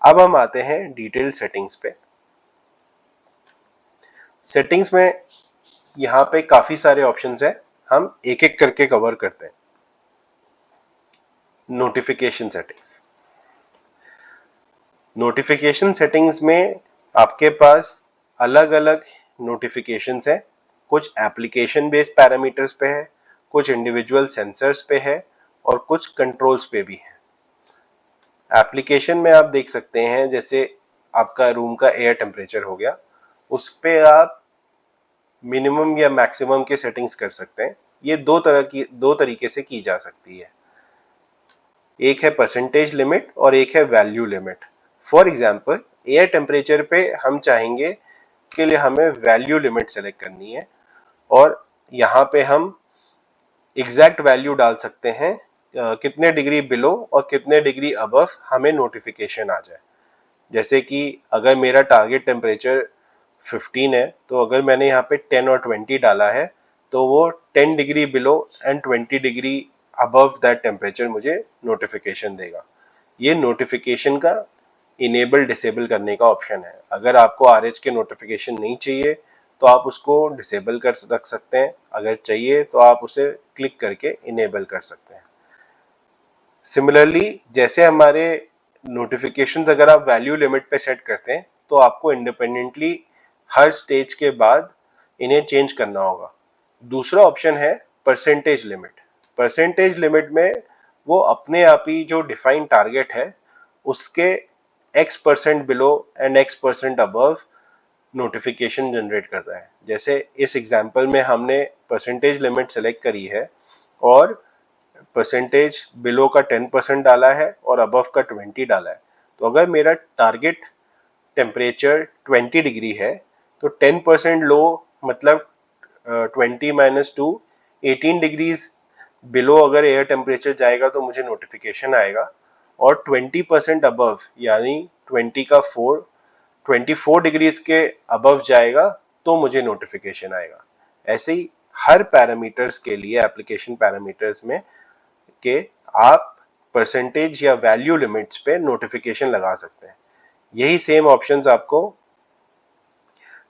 अब हम आते हैं डिटेल सेटिंग्स पे। सेटिंग्स में यहाँ पे काफी सारे ऑप्शंस हैं, हम एक एक करके कवर करते हैं। Notification settings. नोटिफिकेशन सेटिंग्स में आपके पास अलग अलग नोटिफिकेशंस हैं। कुछ एप्लीकेशन बेस्ड पैरामीटर्स पे है, कुछ इंडिविजुअल सेंसर्स पे है और कुछ कंट्रोल्स पे भी है। एप्लीकेशन में आप देख सकते हैं, जैसे आपका रूम का एयर टेम्परेचर हो गया, उस पे आप मिनिमम या मैक्सिमम के सेटिंग्स कर सकते हैं। ये दो तरीके से की जा सकती है। एक है परसेंटेज लिमिट और एक है value limit. For example air temperature पे हम चाहेंगे के लिए हमें वैल्यू लिमिट सेलेक्ट करनी है और यहाँ पे हम एग्जैक्ट वैल्यू डाल सकते हैं, कितने डिग्री बिलो और कितने डिग्री अबव हमें नोटिफिकेशन आ जाए। जैसे कि अगर मेरा टारगेट टेम्परेचर 15 है, तो अगर मैंने यहाँ पे 10 और 20 डाला है तो वो 10 degree below and 20 degree above that temperature मुझे नोटिफिकेशन देगा। ये नोटिफिकेशन का इनेबल डिसेबल करने का ऑप्शन है। अगर आपको RH के नोटिफिकेशन नहीं चाहिए तो आप उसको डिसेबल कर रख सकते हैं, अगर चाहिए तो आप उसे क्लिक करके इनेबल कर सकते हैं। सिमिलरली जैसे हमारे नोटिफिकेशंस अगर आप वैल्यू लिमिट पे सेट करते हैं तो आपको इंडिपेंडेंटली हर स्टेज के बाद इन्हें चेंज करना होगा। दूसरा ऑप्शन है परसेंटेज लिमिट। परसेंटेज लिमिट में वो अपने आप ही जो डिफाइंड टारगेट है उसके X% below and X% above notification generate करता है। जैसे इस एग्जांपल में हमने परसेंटेज लिमिट सेलेक्ट करी है और परसेंटेज बिलो का 10% डाला है और अबव का 20 डाला है। तो अगर मेरा टारगेट टेम्परेचर 20 डिग्री है तो 10% लो मतलब 20 माइनस 2 18 डिग्रीज बिलो अगर एयर टेम्परेचर जाएगा तो मुझे नोटिफिकेशन आएगा और 20% अबव यानी 20 का 24 डिग्रीज के अबव जाएगा तो मुझे नोटिफिकेशन आएगा। ऐसे ही हर पैरामीटर्स के लिए एप्लीकेशन पैरामीटर्स में के आप परसेंटेज या वैल्यू लिमिट्स पे नोटिफिकेशन लगा सकते हैं। यही सेम ऑप्शंस आपको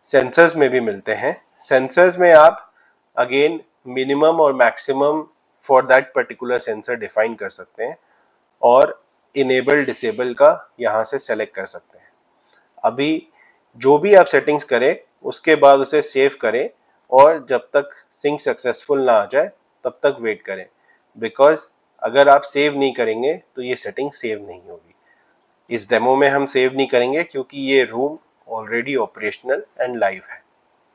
सेंसर्स में भी मिलते हैं। सेंसर्स में आप अगेन मिनिमम और maximum for that particular sensor define कर सकते हैं और इनेबल डिसेबल का यहाँ से सेलेक्ट कर सकते हैं। अभी जो भी आप सेटिंग्स करें उसके बाद उसे सेव करें और जब तक सिंक सक्सेसफुल ना आ जाए तब तक वेट करें, बिकॉज अगर आप सेव नहीं करेंगे तो ये सेटिंग सेव नहीं होगी। इस डेमो में हम सेव नहीं करेंगे क्योंकि ये room already operational and live है।